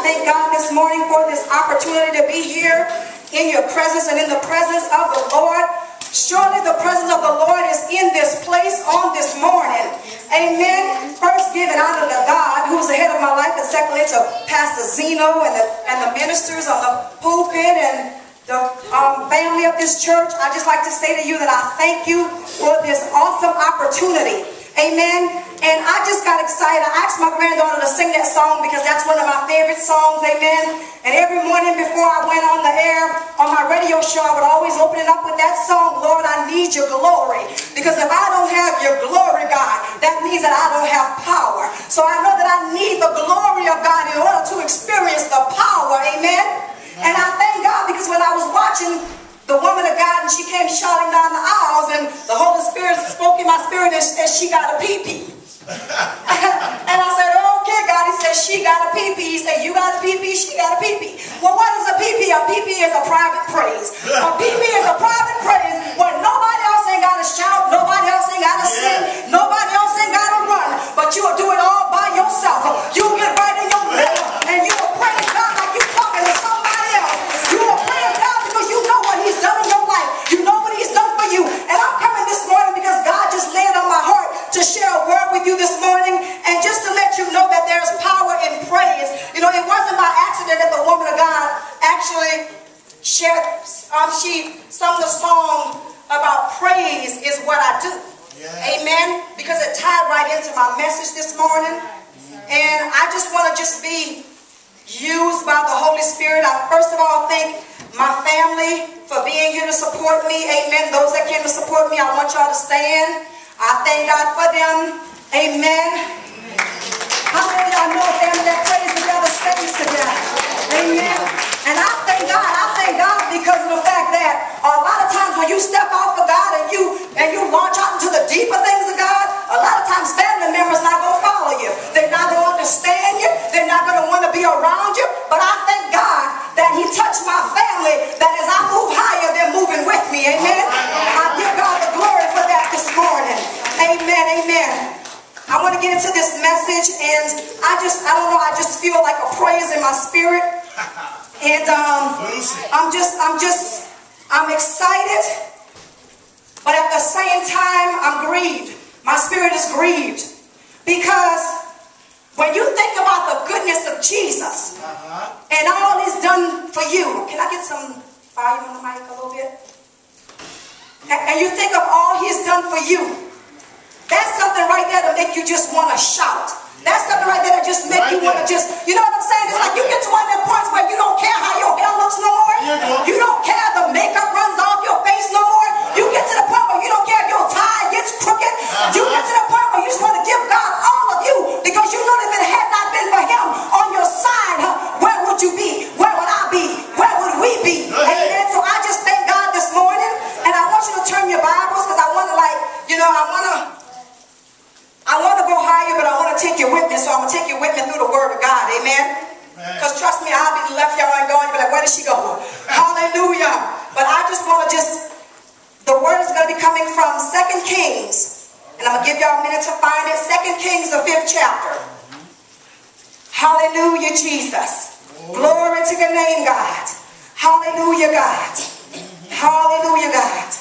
thank God this morning for this opportunity to be here in your presence and in the presence of the Lord. Surely the presence of the Lord is in this place on this morning. Amen. First, giving honor to God, who's the head of my life, and secondly to Pastor Zeno and the ministers on the pulpit and the family of this church. I just like to say to you that I thank you for this awesome opportunity. Amen. And I just got excited. I asked my granddaughter to sing that song because that's one of my favorite songs. Amen. And every morning before I went on the air on my radio show, I would always open it up with that song, Lord, I need your glory. Because if I don't have your glory, God, that means that I don't have power. So I know that I need the glory of God in order to experience the power. Amen. And I thank God because when I was watching the woman of God and she came shouting down the aisles and the Holy Spirit spoke in my spirit and she got a pee-pee. And I said, okay, God. He said, she got a pee-pee. He said, you got a pee-pee, she got a pee-pee. Well, what is a pee-pee? A pee-pee is a private praise. A pee-pee is a private praise where nobody else ain't got to shout, nobody else ain't got to sing, nobody else ain't got to run, but you will do it all by yourself. You'll get right in your middle and you will praise God like you're talking to somebody else. You will praise God because you know what He's done in your life. You know what He's done for you. And I'm coming this morning because God just laid on my heart to share a word with you this morning and just to let you know that there's power in praise. You know, it wasn't by accident that the woman of God actually shared, she sung the song about praise is what I do. Yeah. Amen. Because it tied right into my message this morning. And I just want to just be used by the Holy Spirit. I first of all thank my family for being here to support me. Amen. Those that came to support me, I want y'all to stand. I thank God for them. Amen. How many of y'all know a family that prays together stays together? Amen. And I thank God because of the fact that a lot of times when you step out for God and you launch out into the deeper things of God, a lot of times family members not going to follow you. They're not going to understand you. They're not going to want to be around you. But I thank God that He touched my family, that as I move higher, they're moving with me. Amen. I give God the glory for that this morning. Amen. Amen. I want to get into this message, and I don't know, I just feel like a praise in my spirit. And I'm excited, but at the same time, I'm grieved. My spirit is grieved because when you think about the goodness of Jesus and all He's done for you, can I get some volume on the mic a little bit? And you think of all He's done for you, that's something right there to make you just want to shout. That's something right there that just make you want to just, you know what I'm saying? It's like you get to one of them points where you don't care how your hair looks no more. You don't care the makeup runs off your face no more. You get to the point where you don't care if your tie gets crooked. You get to the point where you just want to give God all of you because you know that if it had not been for Him on your side, where would you be? Where would I be? Where would we be? Amen. So I just thank God this morning, and I want you to turn your Bibles because I want to I want to go higher, but I want to take you with me, so I'm going to take you with me through the Word of God. Amen? Because trust me, I'll be left y'all and going, you'll be like, where did she go? Hallelujah. But I just want to the Word is going to be coming from 2 Kings. And I'm going to give y'all a minute to find it. 2 Kings, the 5th chapter. Hallelujah, Jesus. Glory to your name, God. Hallelujah, God. Hallelujah, God.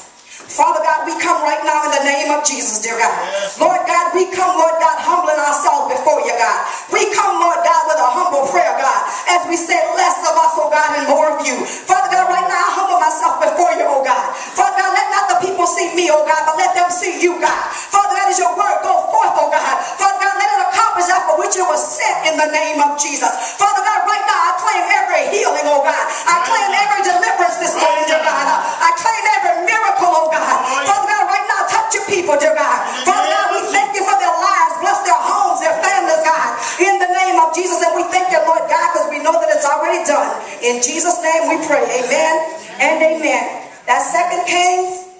Father God, we come right now in the name of Jesus, dear God. Lord God, we come, Lord God, humbling ourselves before you, God. We come, Lord God, with a humble prayer, God, as we say less of us, oh God, and more of you. Father God, right now I humble myself before you, oh God. Father God, let not the people see me, oh God, but let them see you, God. Father God, as your word go forth, oh God. Father God, let it accomplish that for which it was sent in the name of Jesus. Father God, right now I claim every healing, oh God. I claim every deliverance this morning, dear God. I claim every miracle, oh God. Father God, right now touch your people, dear God. Father God, we thank you for their lives. Bless their homes, their families, God. In the name of Jesus. And we thank you, Lord God, because we know that it's already done. In Jesus' name we pray. Amen and amen. That's 2 Kings,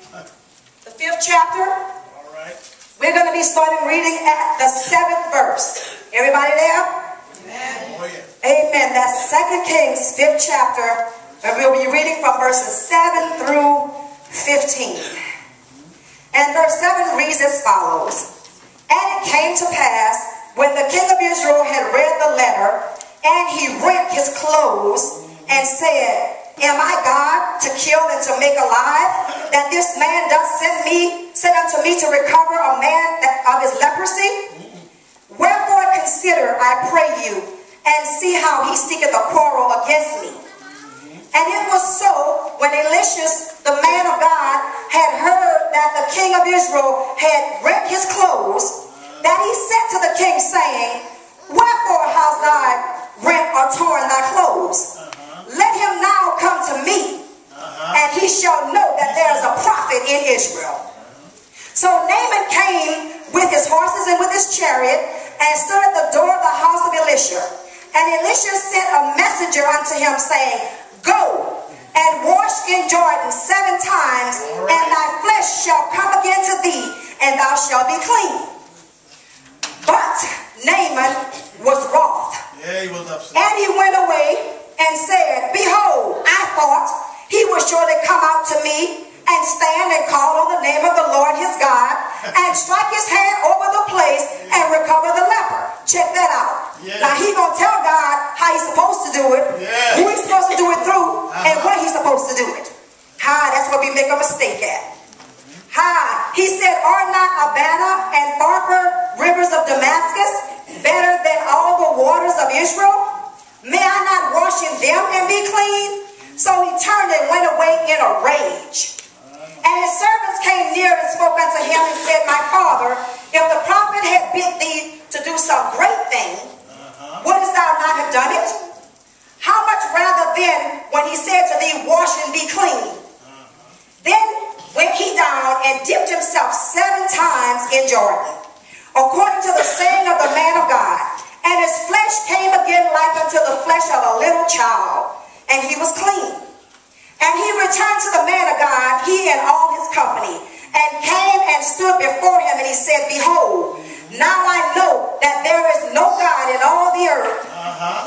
the 5th chapter. All right. We're going to be starting reading at the 7th verse. Everybody there? Amen. Oh, yeah. Amen. That's 2 Kings, 5th chapter. And we'll be reading from verses 7 through 15. And verse 7 reads as follows. And it came to pass, when the king of Israel had read the letter, And he rent his clothes and said, am I God to kill and to make alive? That this man does send unto me to recover a man of his leprosy? Wherefore consider, I pray you, and see how he seeketh a quarrel against me. And it was so, when Elisha, the man of God, had heard that the king of Israel had rent his clothes, that he sent to the king, saying, wherefore hast thou rent or torn thy clothes? Let him now come to me, and he shall know that there is a prophet in Israel. So Naaman came with his horses and with his chariot, and stood at the door of the house of Elisha. And Elisha sent a messenger unto him, saying, go and wash in Jordan 7 times, and thy flesh shall come again to thee, and thou shalt be clean. But Naaman was wroth. Yeah, he was upset. And he went away and said, behold, I thought he would surely come out to me and stand and call on the name of the Lord his God and strike his hand over the place and recover the leper. Check that out. Yeah. Now he gonna tell God how he's supposed to do it, who he's supposed to do it through, and when he's supposed to do it. That's where we make a mistake at. He said, are not Abana and Pharpar, rivers of Damascus, better than all the waters of Israel? May I not wash in them and be clean? So he turned and went away in a rage. And his servants came near and spoke unto him and said, my father, if the prophet had bid thee to do some great thing, wouldst thou not have done it? How much rather then when he said to thee, wash and be clean? Then went he down and dipped himself 7 times in Jordan, according to the saying of the man of God. And his flesh came again like unto the flesh of a little child, and he was clean. And he returned to the man of God, he and all his company, and came and stood before him, and he said, behold, now I know that there is no God in all the earth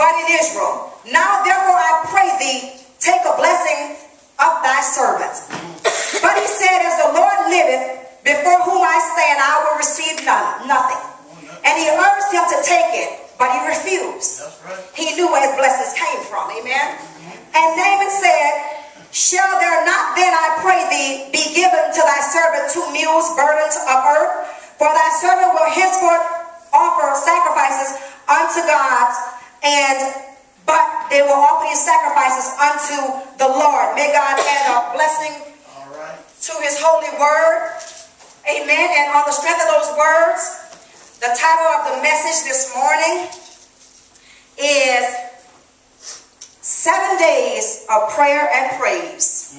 but in Israel. Now therefore I pray thee, take a blessing of thy servants. But he said, as the Lord liveth, before whom I stand, I will receive nothing. And he urged him to take it, but he refused. He knew where his blessings came from. Amen. And Naaman said, shall there not then, I pray thee, be given to thy servant 2 mules burdens of earth? For thy servant will henceforth offer sacrifices unto God, but they will offer these sacrifices unto the Lord. May God add a blessing to his holy word. Amen. And on the strength of those words, the title of the message this morning is 7 days of prayer and praise.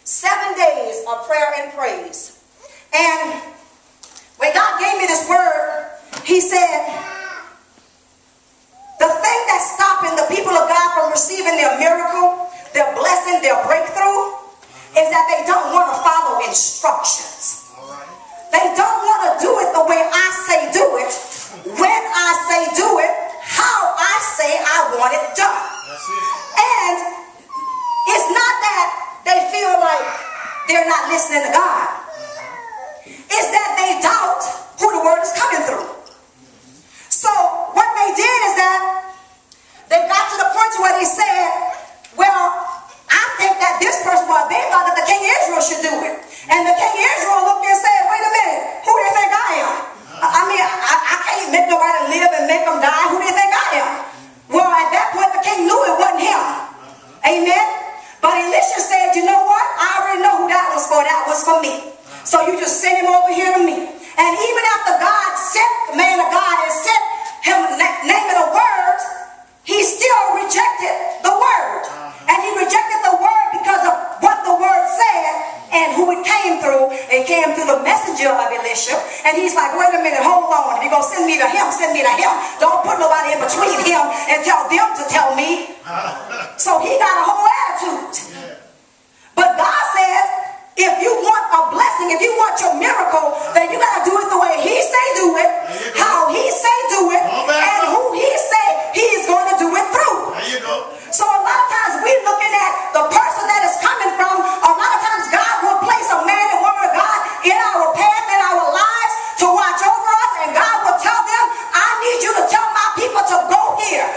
7 days of prayer and praise. And when God gave me this word, he said, the thing that's stopping the people of God from receiving their miracle, their blessing, their breakthrough, is that they don't want to follow instructions. They don't want to do it the way I say do it, when I say do it, how I say I want it done. And it's not that they feel like they're not listening to God. It's that they doubt who the word is coming through. So what they did is that they got to the point where they said, well, I think that this person, well, they thought that the king of Israel should do it. And the king of Israel looked and said, wait a minute, who do you think I am? I mean, I can't make nobody live and make them die. Who do you think I am? Well, at that point, the king knew it wasn't him. Amen? But Elisha said, you know what? I already know who that was for. That was for me. So you just send him over here to me. And even after God sent the man of God and sent him naming the words, he still rejected the word. And he rejected the word because of what the word said and who it came through. It came through the messenger of Elisha. And he's like, wait a minute, hold on. If you're going to send me to him, send me to him. Don't put nobody in between him and tell them to tell me. So he got a whole attitude. But God says, if you want a blessing, if you want your miracle, then you got to do it the way he say do it, how he say do it, and who he say he is going to do it through. There you go. So a lot of times we're looking at the person that is coming from. A lot of times God will place a man and woman of God in our path, in our lives, to watch over us, and God will tell them, I need you to tell my people to go here.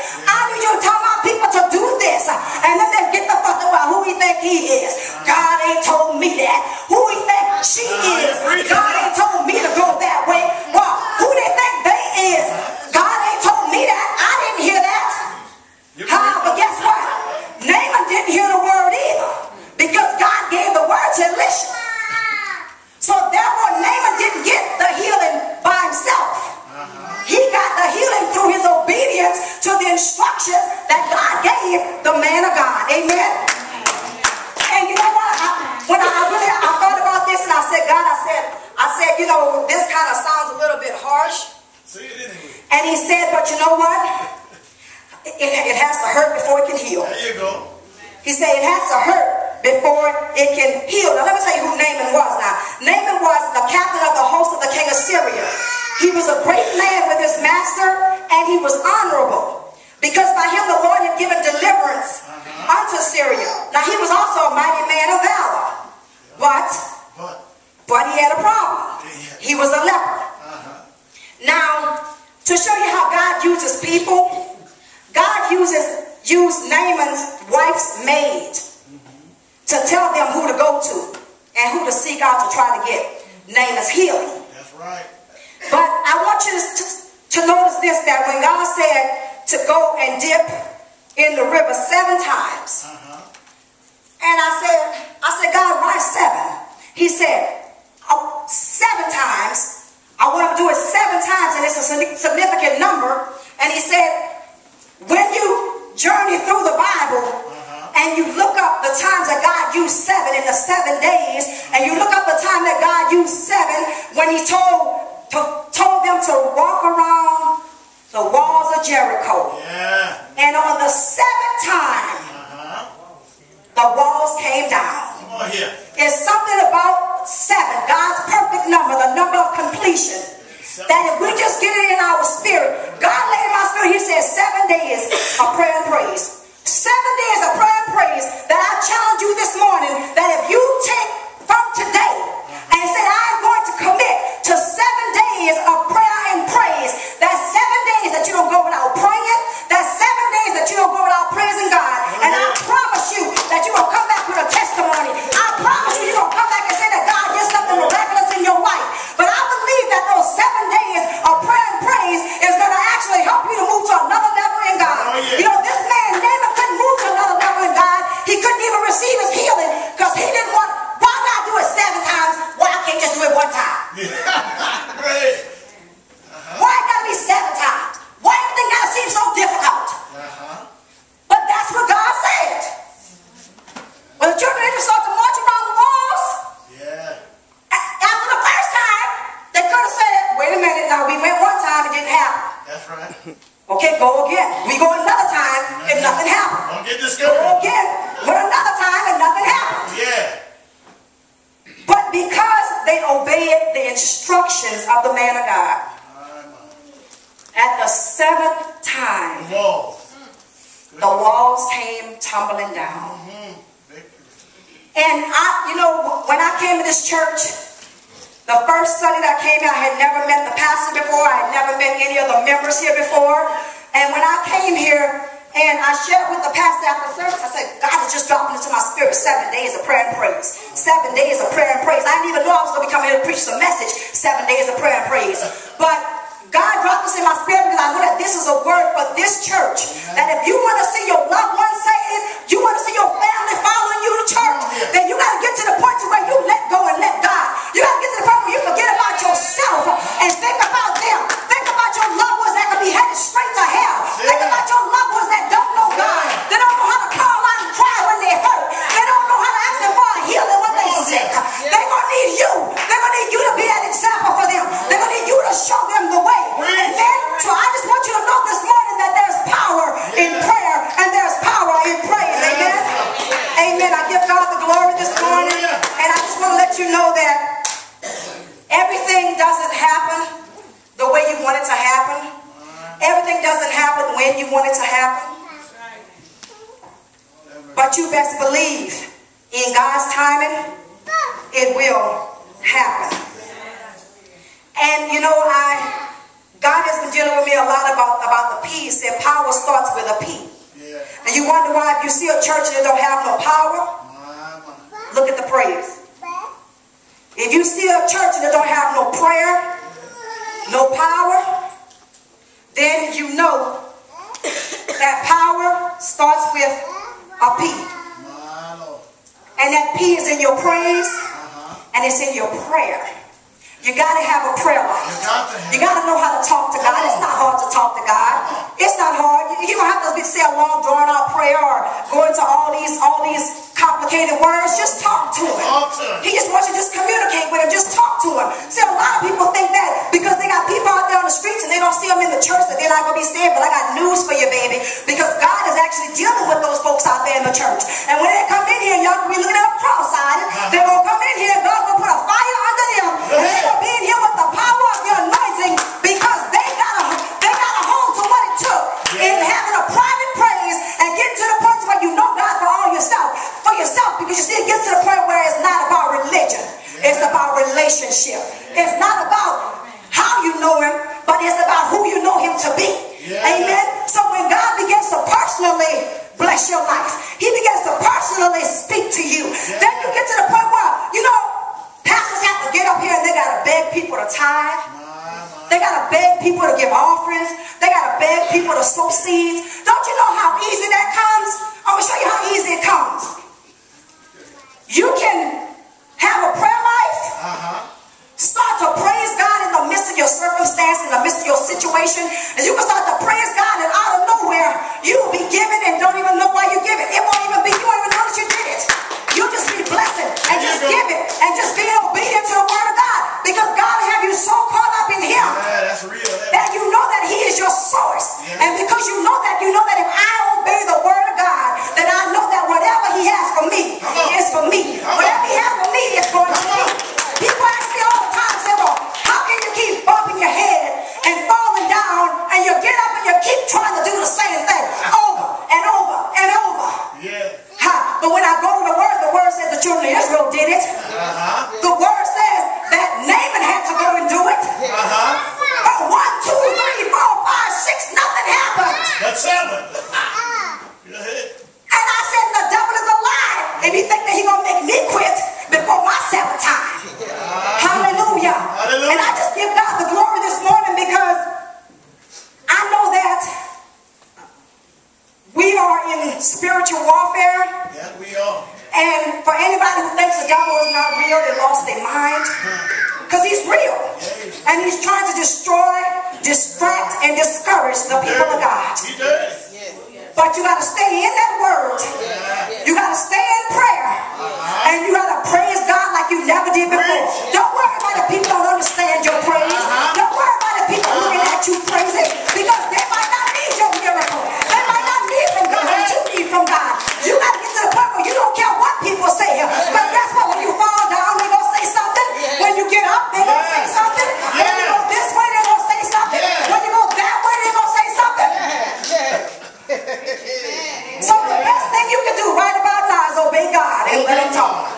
instructions that God gave the man of God. Amen. And you know what? When I thought about this and I said, God, I said, you know, this kind of sounds a little bit harsh. And he said, but you know what? It has to hurt before it can heal. There you go. He said it has to hurt before it can heal. Now let me tell you who Naaman was now. Naaman was the captain of the host of the king of Syria. He was a great man with his master, and he was honorable, because by him the Lord had given deliverance unto Syria. Now he was also a mighty man of valor. But he had a problem. He was a leper. Now, to show you how God uses people, God used Naaman's wife's maid to tell them who to go to and who to seek out to try to get Naaman's healing. That's right. But I want you to notice this, that when God said to go and dip in the river 7 times, and I said, God, why 7? He said, 7 times. I want to do it 7 times, and it's a significant number. And he said, when you journey through the Bible and you look up the times that God used 7 in the 7 days, and you look up the time that God used 7 when he told them to walk around the walls of Jericho. And on the 7th time, the walls came down. It's something about 7, God's perfect number, the number of completion, that if we just get it in our spirit, God laid in my spirit, he said 7 days of prayer and praise. 7 days of prayer and praise, that I challenge you this morning, that if you take from today and say, I'm going to commit to 7 days of prayer and praise, that 7 days that you don't go without praying, that 7 days that you don't go without praising God, and I promise you that you will come back with a testimony. I promise you, you're going to come back and say that God did something miraculous in your life. But I believe that those 7 days of prayer and praise is going to actually help you to move to another level in God. You know, this man, Naaman, couldn't move to another level in God. He couldn't even receive his healing because he didn't want, why not do it 7 times? Why I can't just do it 1 time? Why it got to be 7 times? Why everything got to seem so difficult? But that's what God said. When the children of Israel started to march around the walls, after the first time, they could have said, wait a minute, now we went 1 time, it didn't happen. That's right. Okay, go again. We go another time, and nothing happened. Don't get discouraged. Go again, but another time, and nothing happened. But because they obeyed the instructions of the man of God, at the 7th time, the walls came tumbling down. And you know, when I came to this church, the first Sunday that I came here, I had never met the pastor before. I had never met any of the members here before. And when I came here, and I shared with the pastor after service, I said, God is just dropping into my spirit 7 days of prayer and praise. 7 days of prayer and praise. I didn't even know I was going to be coming here to preach some message. 7 days of prayer and praise. But God dropped this in my spirit because I know that this is a word for this church. That if you want to see your loved ones saved, you want to see your family following you to church, then you got to get to the point to where you let go and let God. You got to get to the point where you forget about yourself and think about them. Think about your loved ones that could be headed straight to hell. Think about your loved ones that don't know God. They don't know how to call out and cry when they hurt. They don't know how to ask them for a healing when they're sick. They're going to need you. They're going to need you to be an example for them. They're going to need you to show them the way. Amen. So I just want you to know this morning that there's power in prayer and there's power in praise. Amen. Amen. I give God the glory this morning. And I just want to let you know that everything doesn't happen the way you want it to happen. Everything doesn't happen when you want it to happen. But you best believe in God's timing, it will happen. And you know, God has been dealing with me a lot about the P. He said power starts with a P. And you wonder why if you see a church that don't have no power, look at the praise. If you see a church that don't have no prayer, no power, then you know that power starts with a P. And that P is in your praise, and it's in your prayer. You got to have a prayer life. You got to know how to talk to God. It's not hard to talk to God. It's not hard. You don't a long drawn out prayer or go into all these complicated words. Just talk to him. He just wants you to just communicate with him. Just talk to him. See, a lot of people think that because they got people out there on the streets and they don't see them in the church that they're not going to be saved. But I got news for you, baby. Because God is actually dealing with those folks out there in the church. And when they come in here, y'all can be looking at them cross-eyed. They're going to come in here. God will put a fire under them. And they're going to be in here with the power of the anointing because they got a hold to what it took in having a private praise and getting to the point where you know God for yourself, because you see it gets to the point where it's not about religion. It's about relationship. It's not about how you know him, but it's about who you know him to be. Amen. So when God begins to personally bless your life, he begins to personally speak to you, then you get to the point where, you know, pastors have to get up here and they got to beg people to tithe. They got to beg people to give offerings. They got to beg people to sow seeds. Don't you know how easy that comes? I'm going to show you how easy it comes. You can have a prayer life. Start to praise God in the midst of your circumstance, in the midst of your situation. And you can start to praise God and out of nowhere, you will be giving and don't even know why you give it. It won't even be, you won't even know that you did it. You'll just be blessing and just give it and just being obedient to the word of God. Because God will have you so caught up in him that you know that he is your source. And because you know that if I obey the word of God, then I know that whatever he has for me is for me. Whatever he has for me is going to me. People ask me all the time, say, well, how can you keep bumping your head and falling down and you get up and you keep trying to do the same thing over and over and over? But when I go to the word says the children of Israel did it. The word says that Naaman had to go and do it. 1, 2, 3, 4, 5, 6, nothing happened. That's 7. And I said, the devil is a lie. And he think that he's going to make me quit before my 7th time. Hallelujah. And I just give God the glory this morning because I know that we are in spiritual warfare. Yeah, we are. And for anybody who thinks the devil is not real, they lost their mind. Because he's real. And he's trying to destroy, distract, and discourage the people of God. He does. But you got to stay in that word. You got to stay in prayer. And you got to praise God like you never did before. Don't worry about the people don't understand your praise. Don't worry about the people looking at you praising. Because they might not need your miracle. They might not need from God what you need from God. You got to get to the point where you don't care what people say. Because that's what, when you fall down, they're going to say something. When you get up, they're going to say something. When you go this way, they're going to say something. When you go that way, they're going to say something. So the best thing you can do right about now is obey God and let him talk.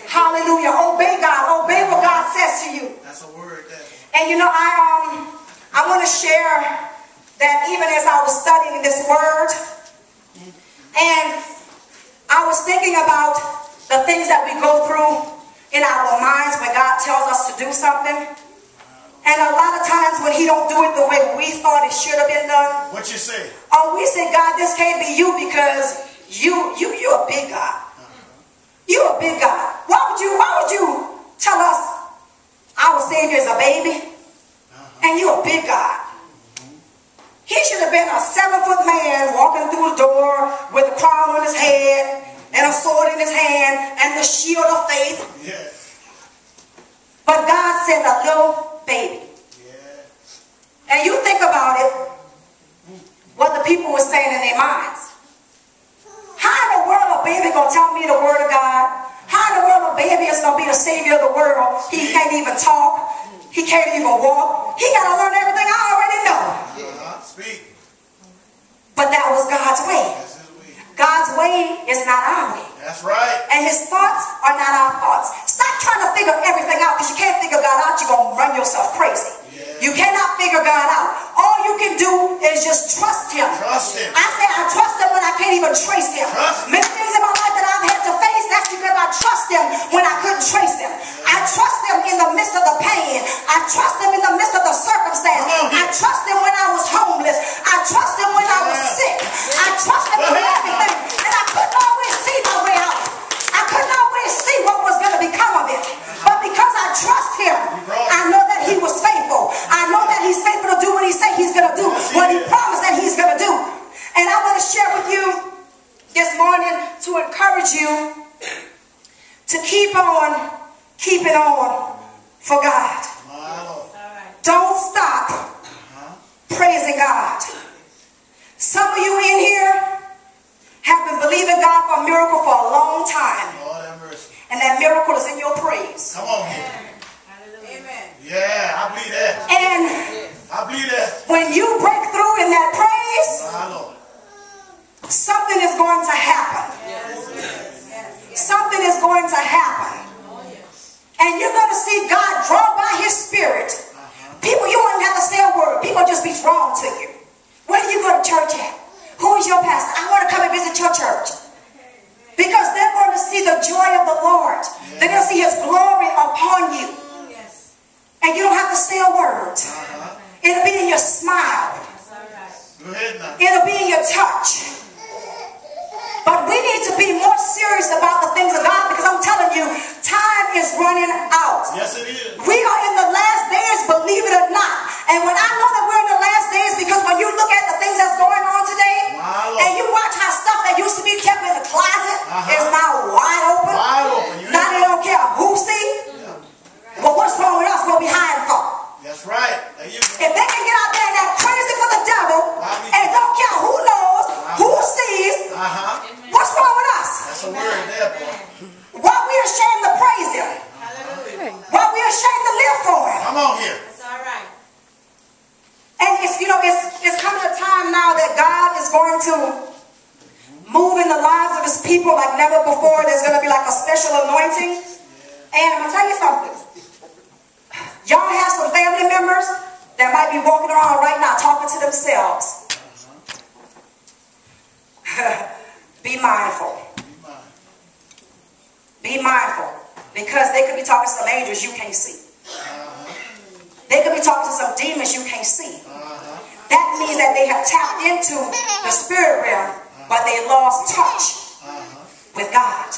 Hallelujah. Obey God. Obey what God says to you. That's a word. And you know, I want to share that even as I was studying this word, and I was thinking about the things that we go through in our minds when God tells us to do something. And a lot of times when he don't do it the way we thought it should have been done. What you say? Oh, we say, God, this can't be you because you're a big God. You're a big God. Why would you tell us our Savior is a baby? And you're a big God. He should have been a 7-foot man walking through the door with a crown on his head and a sword in his hand and the shield of faith. But God sent a little baby. And you think about it, what the people were saying in their minds. How in the world a baby gonna tell me the word of God? How in the world a baby is gonna be the savior of the world? He can't even talk. He can't even walk. He gotta learn everything I already know. Speak. But that was God's way. God's way is not our way. That's right. And his thoughts are not our thoughts. Stop trying to figure everything out, because you can't figure God out. You're going to run yourself crazy. You cannot figure God out. All you can do is just trust him. Trust him. I say I trust him when I can't even trace him. Many things in my life that I've had to face, that's because I trust him when I couldn't trace him. I trust him in the midst of the pain. I trust him in the midst of the circumstance. I trust him when I was homeless. I trust him when I was sick. I trust him through everything. And I couldn't always see my way out. I couldn't always see what was going to become of it. But because I trust him, I know that he was faithful. I know that he's faithful to do what he said he's going to do. What he promised that he's going to do. And I want to share with on keeping on for God. Don't stop praising God. Some of you in here have been believing God for a miracle for a long time. Lord have mercy. And that miracle is in your praise. Come on here. Amen. Yeah, I believe that. And I believe that. when you break through in that praise, My Lord. something is going to happen. Something is going to happen. And you're going to see God draw by his spirit. People, you won't even have to say a word. People just be drawn to you. Where do you go to church at? Who is your pastor? I want to come and visit your church. Because they're going to see the joy of the Lord. They're going to see his glory upon you. And you don't have to say a word. It'll be in your smile. Go ahead now. It'll be in your touch. But we need to be more serious about the things of God, because I'm telling you, time is running out. Yes, it is. We are in the last days, believe it or not. And when I know that we're in the last days, because when you look at the things that's going on today, and you watch how stuff that used to be kept in the closet is now wide open. Wide open. Now they don't care who see. Well, what's wrong with us? What we hiding for? That's right. There you go. If they can get out there and act crazy for the devil, and don't care who knows, who sees, what's wrong with us? That's a word there, boy. Why we ashamed to praise him? Why we ashamed to live for him? Come on here. That's all right. And it's, you know, it's coming a time now that God is going to move in the lives of his people like never before. There's going to be like a special anointing. And I'm going to tell you something. Y'all have some family members that might be walking around right now talking to themselves. Be mindful. Be mindful. Because they could be talking to some angels you can't see. They could be talking to some demons you can't see. That means that they have tapped into the spirit realm, but they lost touch with God.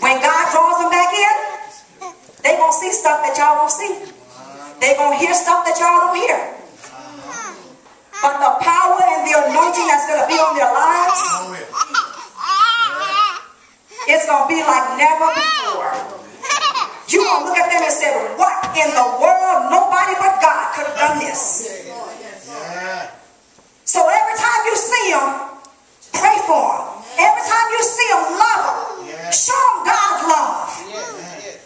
When God draws them back in, they're going to see stuff that y'all don't see. They're going to hear stuff that y'all don't hear. But the power and the anointing that's going to be on their lives, it's going to be like never before. You're going to look at them and say, what in the world? Nobody but God could have done this. So every time you see them, pray for them. Every time you see them, love them. Show them God's love.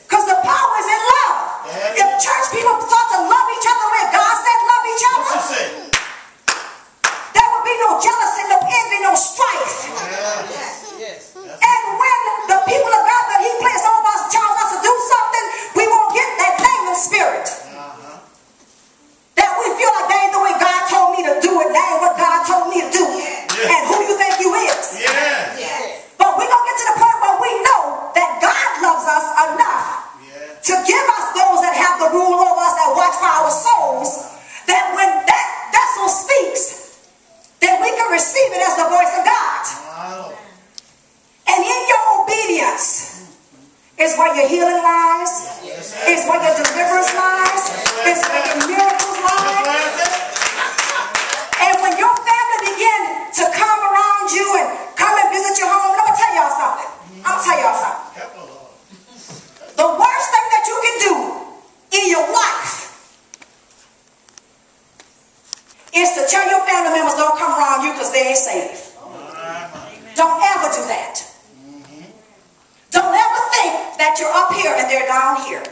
Because the power is in love. If church people start to love each other the way God said love each other, there will be no jealousy, no envy, no strife. And when the people of God that he placed over us charge us to do something, we won't get that naming spirit. That we feel like that ain't the way God told me to do it. That ain't what God told me to do. And who you think you is. But we're going to get to the point where we know that God loves us enough to give us those that have the rule over us, that watch for our souls, that when that vessel speaks, then we can receive it as the voice of God. And in your obedience is where your healing lies, is where your deliverance lies, is where your miracles lie. And when your family begin to come around you and come and visit your home, let me tell y'all something. I'm going to tell y'all something. The worst thing that you can do in your life is to tell your family members don't come around you because they ain't safe. Don't ever do that. Don't ever think that you're up here and they're down here.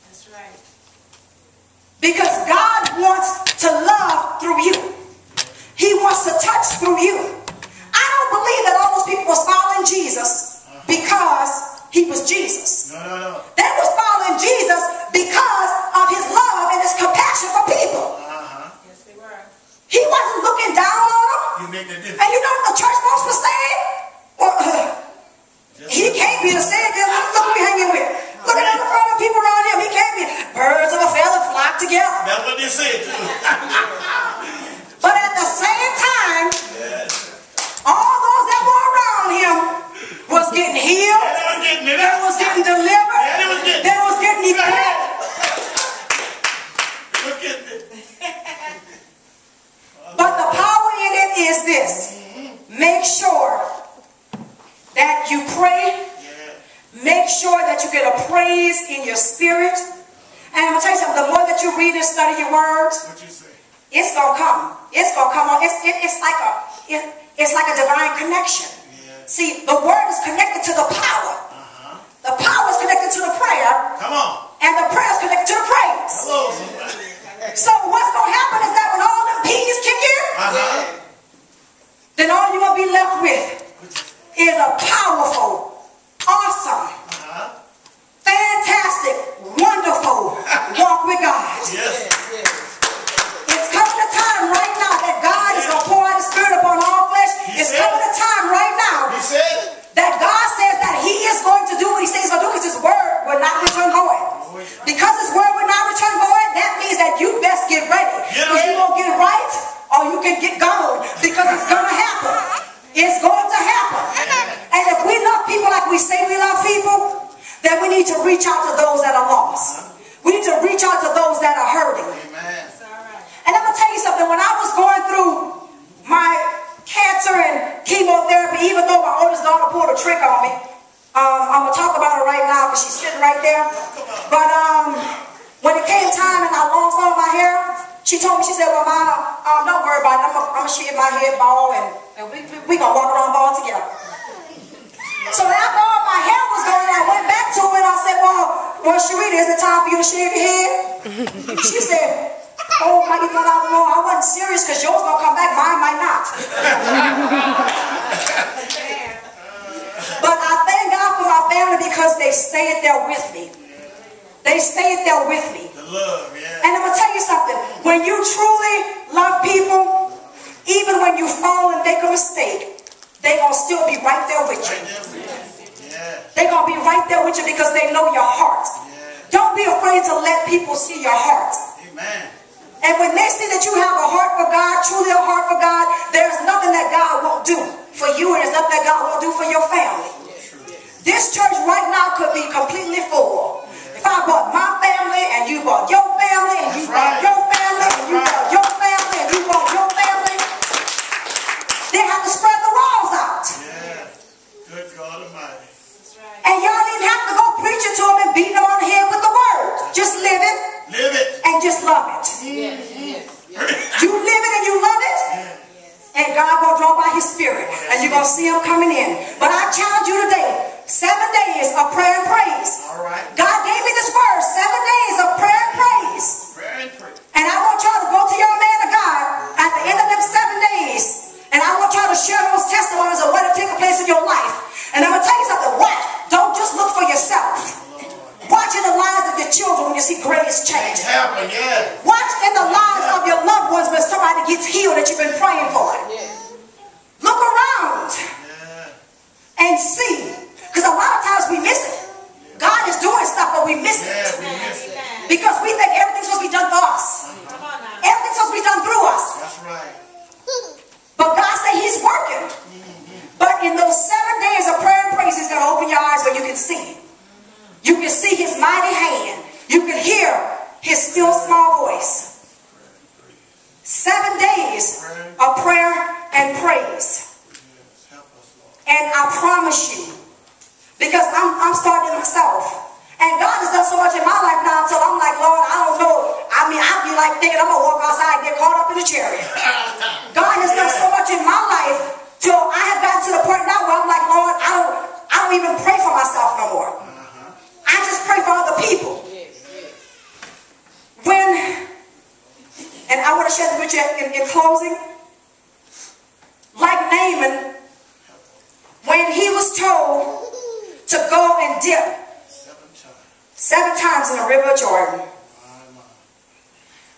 That's right. Because God wants to love through you. He wants to touch through you. I don't believe that all those people was following Jesus because he was Jesus. No. They was following Jesus because of his love and his compassion for people. Yes, they were. He wasn't looking down on them. You make that difference. And you know what the church folks were saying? Well, he can't be the Savior. Look who we hanging with. Look at all the other people around him. He can't be. Birds of a feather flock together. That's what they said too. But at the same time, all those that were around him was getting healed. They was getting delivered. They was getting equipped. But the power in it is this. Make sure that you pray. Make sure praise in your spirit. And I'm going to tell you something, the more that you read and study your words, What you say? it's going to come. It's going to come on. It's like a divine connection. Yeah. See, the word is connected to the power. The power is connected to the prayer. Come on. And the prayer is connected to the praise. Hello, somebody. So what's going to happen is that when all them P's kick in, then all you're going to be left with is a powerful, awesome, fantastic, wonderful walk with God. Yes. It's coming a time right now that God is going to pour out His Spirit upon all flesh. It's coming a time right now He said it. that God says that He is going to do what He says He's going to do because His word will not return void. Because His word will not return void, that means that you best get ready. Because you're going to get right or you can get gone because it's going to happen. It's going to happen. And if we love people like we say we love people, then we need to reach out to those that are lost. We need to reach out to those that are hurting. Amen. And I'm going to tell you something. When I was going through my cancer and chemotherapy, even though my oldest daughter pulled a trick on me, I'm going to talk about her right now because she's sitting right there. But when it came time and I lost all my hair, she told me, she said, well, Mama, don't worry about it. I'm going to shave my head bald and we going to walk around bald together. So after all my hair was gone, I went back to her and I said, well, Sharita, is it time for you to shave your head? She said, oh, my God, I don't know. I wasn't serious because yours going to come back. Mine might not. But I thank God for my family because they stayed there with me. They stayed there with me. The love, yeah. And I'm going to tell you something. When you truly love people, even when you fall and make a mistake, they're going to still be right there with you. They're going to be right there with you because they know your heart. Don't be afraid to let people see your heart. Amen. And when they see that you have a heart for God, truly a heart for God, there's nothing that God won't do for you and there's nothing that God won't do for your family. This church right now could be completely full. If I brought my family and you brought your family and you brought your family and you brought your family and you brought your family, they have to spread the walls out. Yeah. Good God Almighty. And y'all didn't have to go preaching to them and beating them on the head with the word. Just live it. Live it. And just love it. You live it and you love it. And God will draw by His Spirit. And you're going to see Him coming in. But I challenge you today. 7 days of prayer and praise. All right. God gave me this word. 7 days of prayer and praise. Prayer and praise. And I want y'all to go to your man of God at the end of them 7 days. And I want y'all to share those testimonies of what has taken place in your life. And I'm going to tell you something. Watch. Don't just look for yourself. Watch in the lives of your children when you see greatest change. Happen, yeah. Watch in the lives of your loved ones when somebody gets healed that you've been praying for. Look around and see. Because a lot of times we miss it. God is doing stuff, but we miss it. Yeah, we miss it. Because we think everything's supposed to be done for us. Everything's supposed to be done through us. That's right. But God said He's working. But in those 7 days of prayer and praise, He's going to open your eyes where you can see. You can see His mighty hand. You can hear His still small voice. 7 days of prayer and praise. And I promise you, because I'm starting myself. And God has done so much in my life now until I'm like, Lord, I don't know. I mean, I'd be like thinking I'm going to walk outside and get caught up in a chariot. God has done so much in my life till I have gotten to the point now where I'm like, Lord, I don't even pray for myself no more. I just pray for other people. And I want to share this with you in closing. Like Naaman, when he was told to go and dip 7 times in the river of Jordan.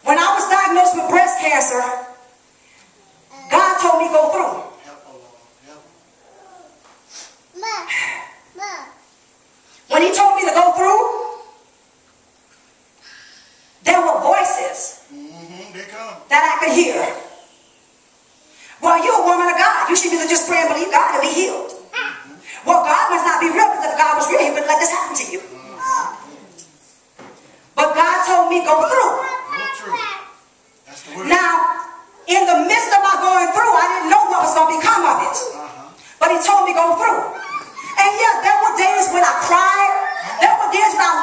When I was diagnosed with breast cancer, God told me go through. When He told me to go through, there were voices that I could hear. Well, you're a woman of God. You should either just pray and believe God and be healed. Well, God must not be real, because if God was real, He wouldn't let this happen to you. But God told me go through. Now, in the midst of my going through, I didn't know what was going to become of it. But He told me go through. And yeah, there were days when I cried. There were days when I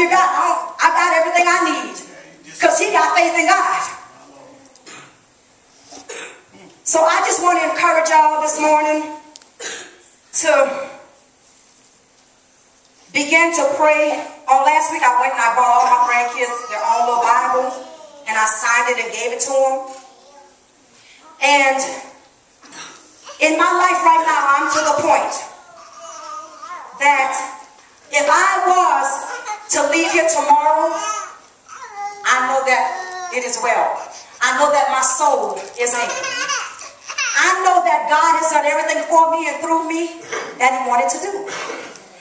you got, I got everything I need. Because he got faith in God. So I just want to encourage y'all this morning to begin to pray. On last week I went and I bought all my grandkids their own little Bible, and I signed it and gave it to them. And in my life right now, I'm to the point that if I was to leave here tomorrow, I know that it is well. I know that my soul is in. I know that God has done everything for me and through me that he wanted to do.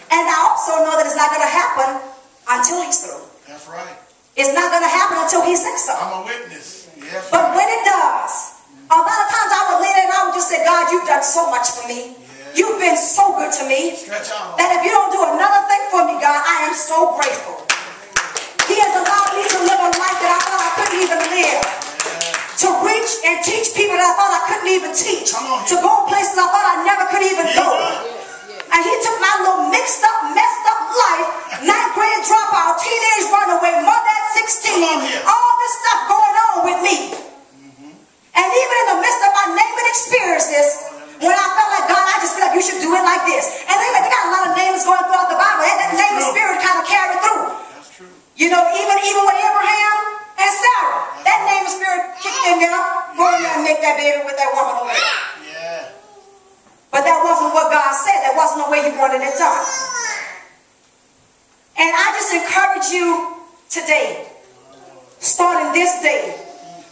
And I also know that it's not going to happen until he's through. That's right. It's not going to happen until he says so. I'm a witness. Yes. But when it does, a lot of times I would lay there and I would just say, God, you've done so much for me. Yeah. You've been so good to me. Stretch out. That if you don't do another thing for me, God, I am so grateful. He has allowed me to live a life that I thought I couldn't even live. To reach and teach people that I thought I couldn't even teach. To go places I thought I never could even go. And he took my little mixed up, messed up life, 9th grade dropout, teenage runaway, mother at 16, all this stuff going on with me. And even in the midst of my naming experiences, when I felt like, God, I just feel like you should do it like this. And they got a lot of names going throughout the Bible. That naming spirit kind of carried through. That's true. You know, even with Abraham and Sarah, that naming spirit kicked in there. Go in there and make that baby with that woman over there. Yeah. But that wasn't what God said. That wasn't the way he wanted it done. And I just encourage you today, starting this day,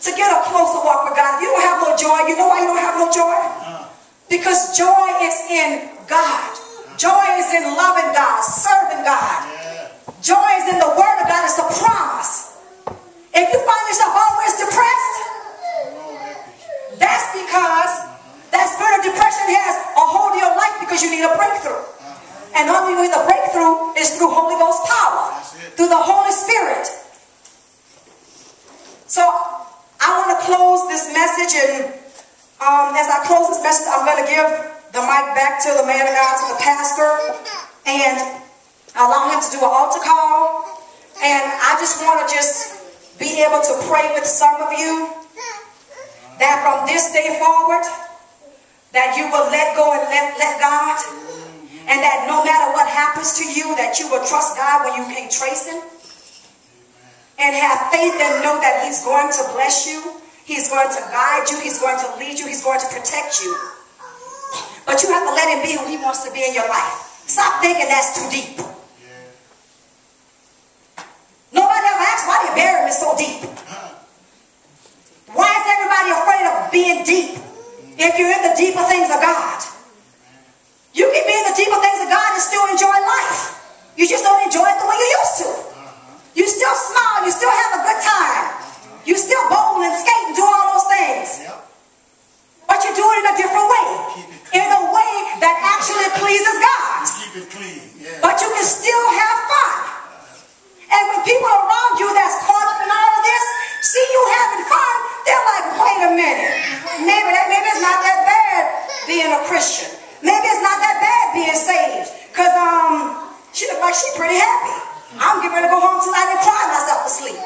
to get a closer walk with God. If you don't have no joy, you know why you don't have no joy? Because joy is in God. Joy is in loving God, serving God. Joy is in the word of God. It's a promise. If you find yourself always depressed, that's because that spirit of depression has a hold of your life because you need a breakthrough. And the only way the breakthrough is through Holy Ghost power, through the Holy Spirit. So I want to close this message, and as I close this message, I'm going to give the mic back to the man of God, to the pastor, and allow him to do an altar call. And I just want to be able to pray with some of you that from this day forward, that you will let go and let God, and that no matter what happens to you, that you will trust God when you can't trace him, and have faith and know that he's going to bless you, he's going to guide you, he's going to lead you, he's going to protect you. But you have to let him be who he wants to be in your life. Stop thinking that's too deep. Nobody ever asks why they bury me so deep. Why is everybody afraid of being deep if you're in the deeper things of God? You can be in the deeper things of God and still enjoy life. You just don't enjoy it the way you used to. You still smile, you still have a good time. You still bowl and skate and do all those things. But you do it in a different way. In a way that actually pleases God. Keep it clean. Yeah. But you can still have fun. And when people around you that's caught up in all of this see you having fun, they're like, wait a minute. Maybe it's not that bad being a Christian. Maybe it's not that bad being saved. Because she look like she's pretty happy. I'm getting ready to go home tonight and cry myself to sleep.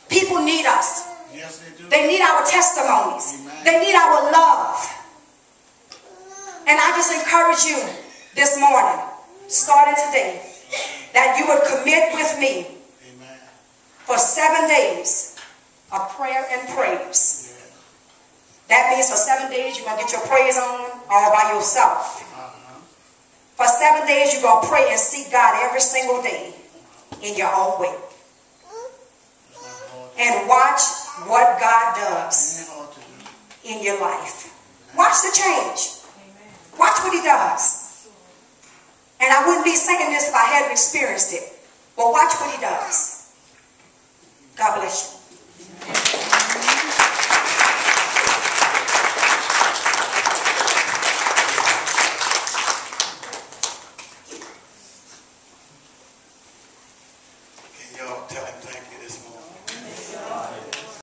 People need us. Yes, they do. They need our testimonies. Amen. They need our love. And I just encourage you this morning, starting today, that you would commit with me for 7 days of prayer and praise. That means for 7 days you're going to get your praise on all by yourself. For 7 days you're going to pray and seek God every single day in your own way. And watch what God does in your life. Watch the change. Watch what he does. And I wouldn't be saying this if I hadn't experienced it. But watch what he does. God bless you. Can y'all tell him